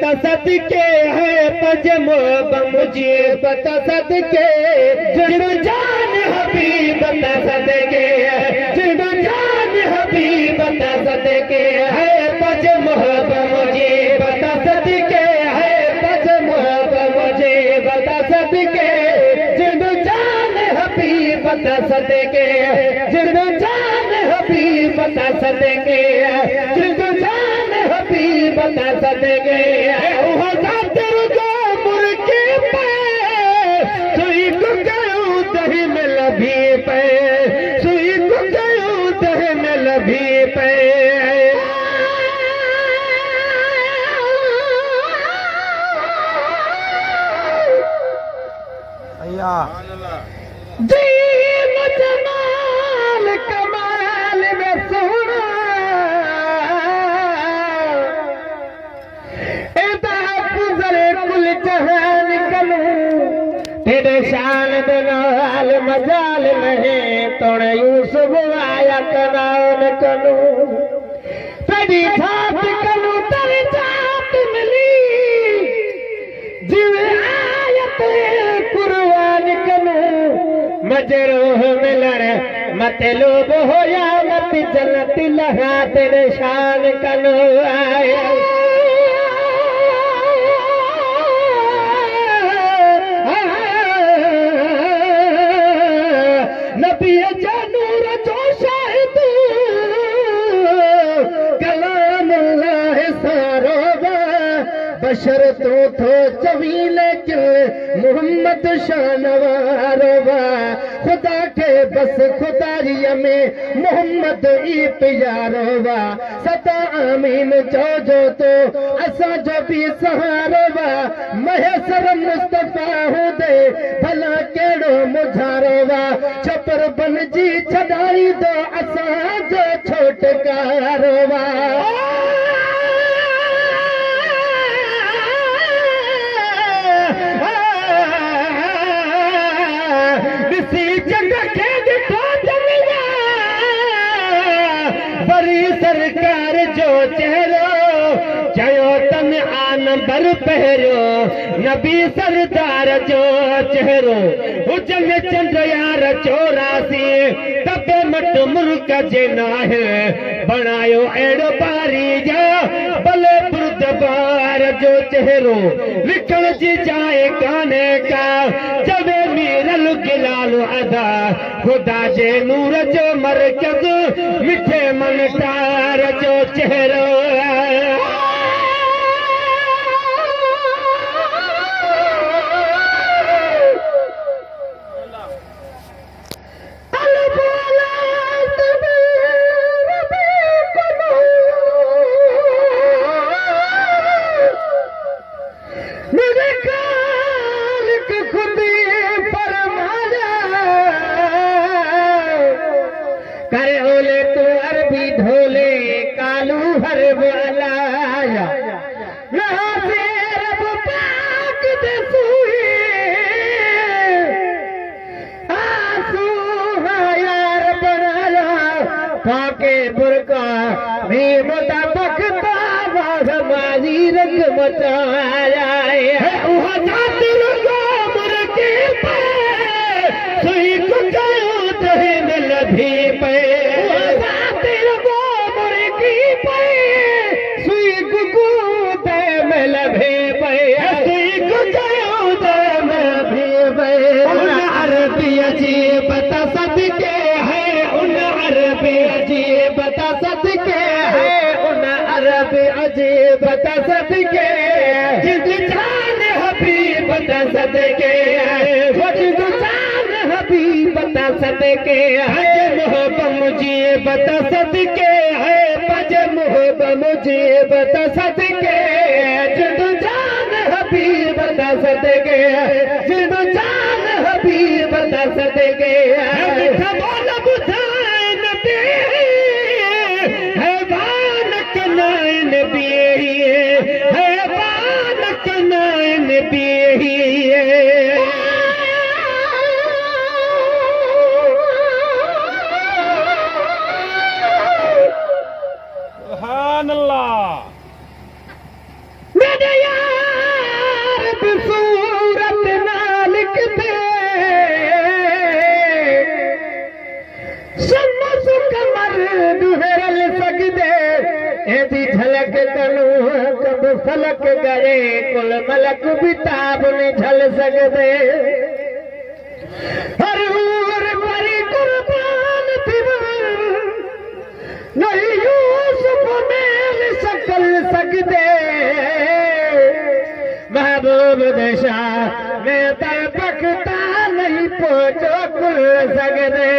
बता सदके है पजम मुझे बता सदके जिन जान हबीब बता सदके जिन जान हबीब बता सदके है पजम मुझे बता सदके है पजम मुझे बता सदके जिन जान हबीब बता सदके जिन जान हबीब बता सदके जिन जान हबीब बता सदके मुर्गे पे सुई को गयो दही में लभी पे सुई को गयो दही में लभी पे जी मजमाल कमाल में सोना कुल जहान कलू तेरे शान दलाल मजाल नहीं तोड़े यूसुफ आया कनान कलू तेरी छात कलू तेरी छात मिली जिवे आयत कुर्बान कलू मजरूह मिलण मत लोभ होया मत जन्नत लहा तेरे शान कलू आया नबी जानूर जो शाहिद कलाम अल्लाह सारोबा बशर तो चवील मोहम्मद शानवारोबा खुदा के बस खुदारिया में मोहम्मद ई प्यारोबा सदा आमीन जो तो असा जो भी सहारोबा महेसर मुस्तफा हो दे भला केड़ो मुझारोबा छपर बन जी छड़ाई दो असा जो छोटकारोबा बड़ी सरकार जो चेहरो चयो तन आन बर पहरो नबी सरदार जो चेहरो हुज में चंद यार चौरासी तबे मट मुल्क जे नाहे बनायो एड़ो बारी जा भले पुरदबार जो चेहरो लिखण जी जाए गाने का जबे मीरल गिलाल अदा खुदा जे नूर जो मरकज मिठे मन तार जो चेहरो करे ओले तो अरबी ढोले कालू हर वालाया यहाँ से रब पाक दे सुई आंसू यार बनाया पाके बुरका भी मुताबक तावाज माजी रंग मचाया है वहाँ जाते रंगो मुर्गे पे सुई को गयो दही में लभी पे बता सदके है उन अरबी अजीब बता सदके है उन अरबी अजीब बता सदके जिस जान हबीब बता सदके जिस जान हबीब बता सदके है मोहब्बत मुझे बता सदके है पज मोहब्बत मुझे बता सदके जिस जान हबीब बता सदके जिस जान हबीब बता सदके सुभान अल्लाह। एदी झलक कनू कब फलक गए कुल मलक बिताब ने झल सकदे हर हूर परी कुर्बान थी नहीं यूसुफ मेल सकल सकदे महबूब देशा मैं तर पकता नहीं पहुंचो कुल सकदे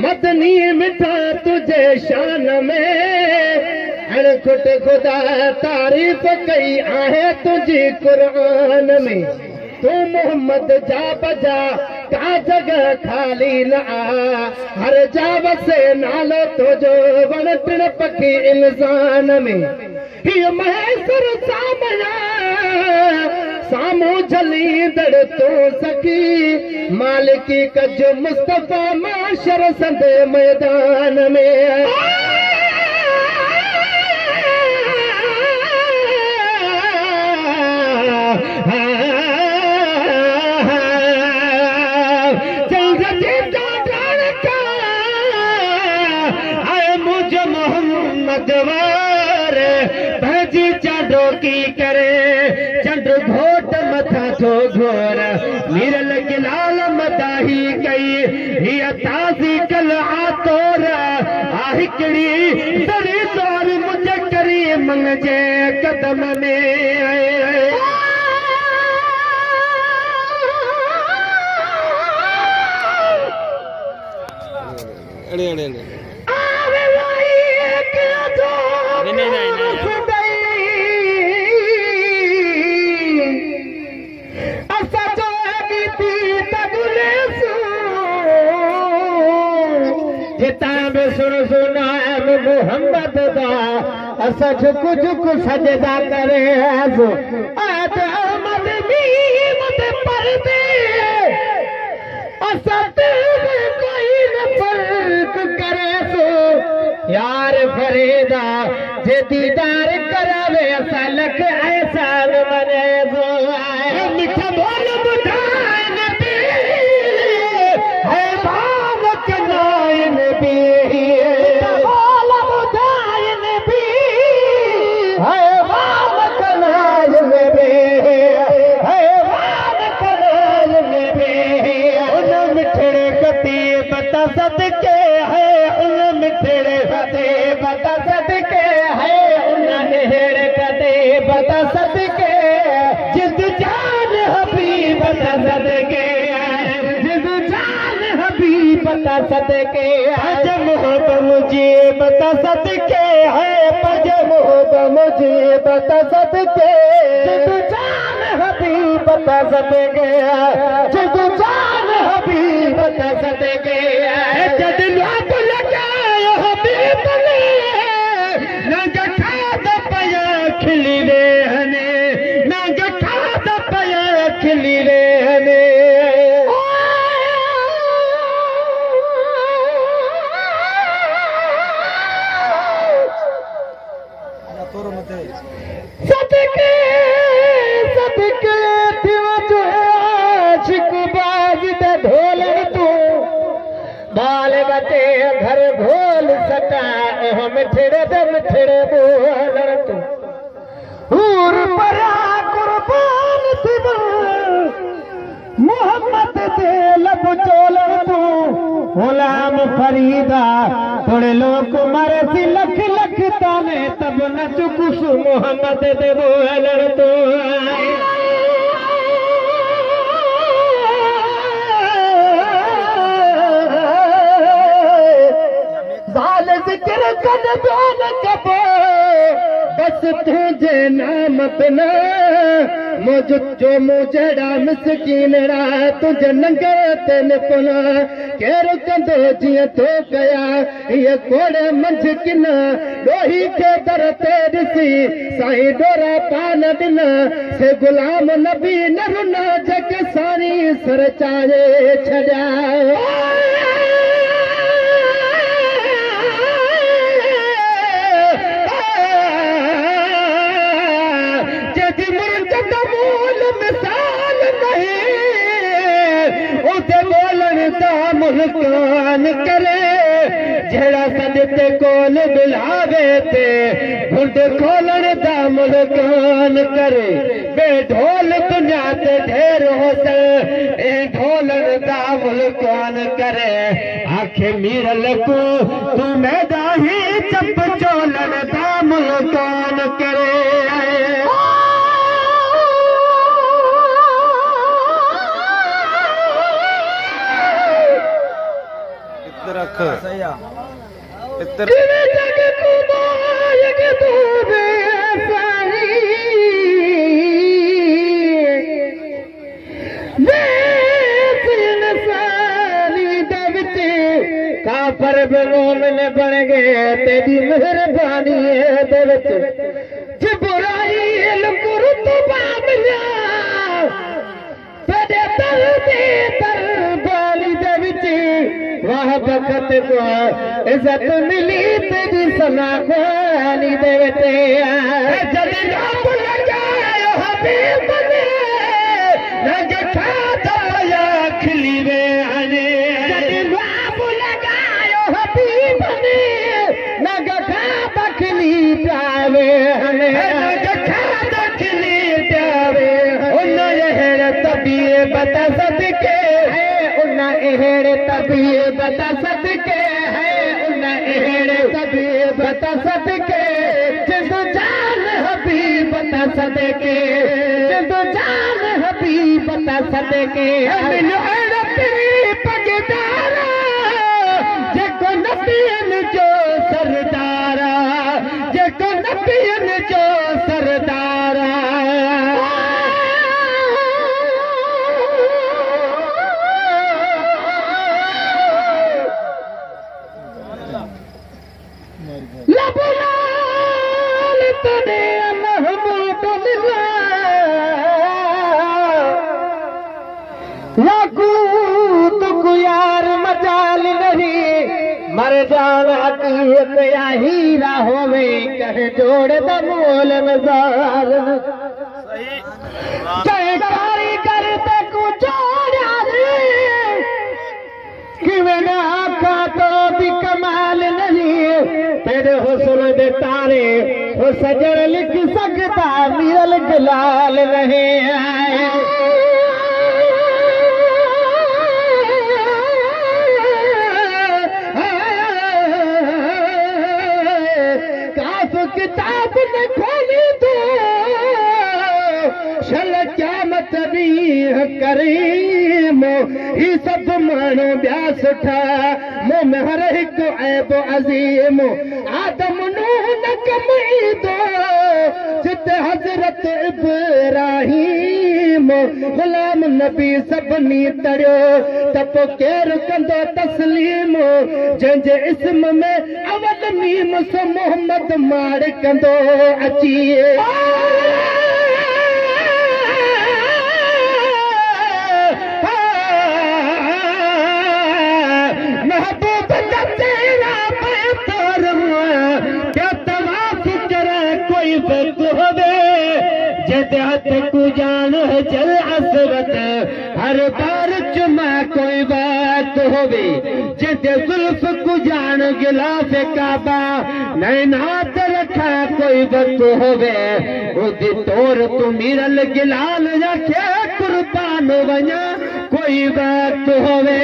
मदनी मिठा तुझे शान में अड़खुट खुदा तारीफ कई आहे तुझी कुरान में तू मोहम्मद जा बजा का जगह खाली न आ हर जा बसे नालो तुझो वण टिण पखी इंसान में ही महसर सामया सामो झली दड़ तो सकी मालिकी कज मुस्तफा माशर संदे मैदान में मुझे मोहम्मद वार भजी चाडो की करे चंद्र घोट मथा थो घोर मीरल गिलाल मदाही कई हिया ताज़ी कल आतोर आहिकड़ी सरी तोर मुझे करी मंगजे कदम में अड़े अड़े अड़े सुन सुना मोहम्मद दा असा झुक झुक सजदा करे आज अहमद मीमत पर्दे असा कोई न फर्क करे सो यार फरीदा जे दीदार करावे असा लख एहसान मने सो मिठा बोल बुधाए नबी है बाब के नाय नबी सदके है उन मिठड़े सदे बता सदके है उन नेहड़ कदे बता सदके जिद जान हबीब बता सदके जिद जान हबीब बता सदके हज मोहब्बत मुझे बता सदके है पज मोहब्बत मुझे बता सदके जिद जान हबीब बता सदके जिद जान हबीब बता सदके खिली रे हने ना गठा पया खिली रे हने सदके सदके थियो जो आशिक बाज दे ढोलन तू बाल बते घर भोल सटा मिठड़े दे मिठड़े बोलन तू हूर परा कुर्बान थी मोहम्मद दे लब चोलन तू गुलाम फरीदा थोड़े लोग मरे सी लख लख ताने तब न चुकुस मोहम्मद दे बोलन तू जाल जिक्र कर दोन कबो बस तुझे नाम बिना मुझ जो मुझड़ा मिसकीन रा तुझे नंगे तेन पुना केर कंदो जिया तो गया ये कोड़े मंझ किना लोही के दर ते ॾिसी साईं डोरा पान बिना से गुलाम नबी न रुना जग सारी सर चाहे छड़ा जड़ा सदते कोल बुलावे ते घुंड खोलन दा मुल्कान करे बे ढोल दुनिया ते ढेर होसन ए ढोलन दा मुल्कान करे आखे मीरल को तू मैदा ही चप चोलन दा मुल्कान करे रख इतर काफर मोमिन बन गए तेरी मेहरबानी जिब्राइल कुर्तुबा मिला तेरे दर दे दरबारी दे विच वाह बखत को इज्जत मिली तेरी सना खानी दे विच जद रब लगायो हबीब ने लग खाता या खिली वे आने जद रब लगायो हबीब ने लग खाता खिली जावे हने लग खाता खिली जावे उन यहर तबीए बता सदके है उन यहर तबीए बता सदके है उन यहर तबीए बता सदके जिंदो जान हबीब बता सदके जिंदो जान हबीब बता सदके मिलो तेरी पगदारा जेको नबियन जो सरदारा जेको नबियन जो सरदारा लबलाल तने महमूद लागू यार मजाल नहीं मर जाना हकीकत या हीरा होवे कह जोड़ द मोल मजार चाहे कारीगर ते को जोड़ा रे किवें ना आखा तो भी कमाल नहीं तेरे हुस्न दे तारे हो सजन लिख सकता मिरल जलाल रहे आए काफ किताब ने खोली तो शल क़यामत भी करीम ही सब मानो ब्या सुठा मुंह में हर एक ऐब अजीम आदम नूह न कमई दो जित हजरत इब्राहीम गुलाम नबी सभनी तड़ियो तप केर कंदो तस्लीम जंहिंजे इस्म में अवल मीम सो मोहम्मद मार कंदो अची महबूब तेरा पैतर क्या तवाफ करे कोई वक्त होवे जद हथ को जान है जल असरत हर बार चुमा कोई बात होवे जद जुल्फ को जान गिलाफ काबा नैनात रखा कोई वक्त होवे उदी तोर तू मिरल गिलाल रखे कुर्बान वञा कोई वक्त होवे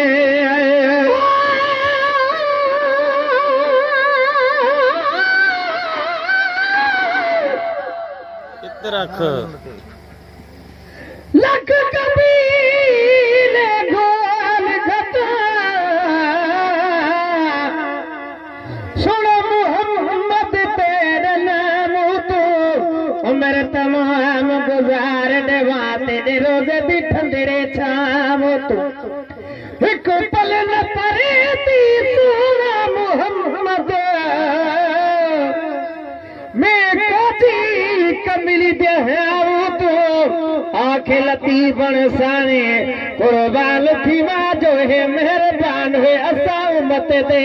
रख लख कबीले गोल घटा सुनो मोहम्मद तेरे नाम तो उमर तमाम गुजार देवाते दे रोजे दी ठंडे छाम तो एक पल न परे ती सुना मोहम्मद मैं कोठी कमिली दे तो आखे लती बन साने कुर्बान थी मां जो है मेहरबान है असा उम्मत दे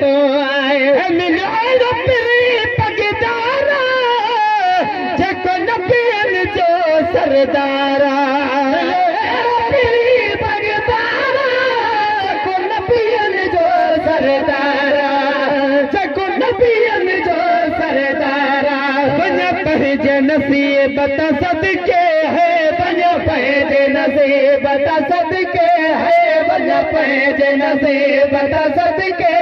तो आए मिलो तेरी पगदारा जेको नबियन जो सरदारा तेरी पगदारा जेको नबियन जो सरदारा नसीबत सदके है बजा पैज नसीबत सदके है बजा पैज नसीबत सदके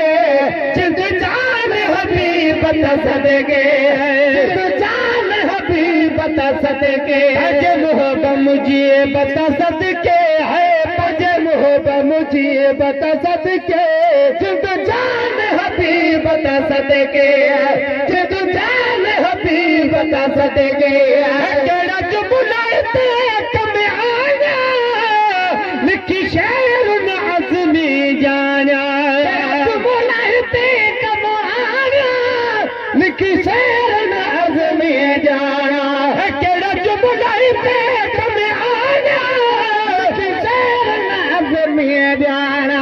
जिंद जान हबीबत सदके है जिंद जान हबीबत सदके अज मोहब्बत मुझे बता सदके है पज मोहब्बत मुझे बता सदके जिंद जान हबीबत सदके जिंद जान हबीबत सदके केड़ा जो बुलाते कम आया लिखी शेर आज़मी जाना बुलाते कम आया लिखी शेर आज़मी जाना केड़ा जो बुलाते कम आया लिखी शेर आज़मी जाना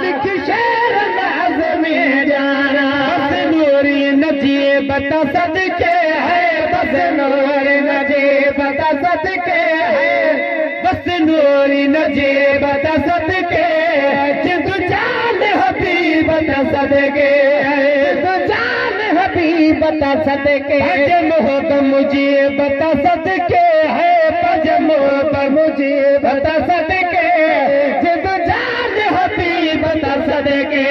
लिखी शेर आज़मी जाना बस नूरी नजिए बता सदके है बस नूरी नजिए बता सदके है बस नूरी नजिए बता सदके जिंद जान हबीब बता सदके जिंद जान हबीब बता सदके पज मोहब्बत मुझे बता सदके है पज मोहब्बत मुझे बता सदके जिंद जान हबीब बता सदके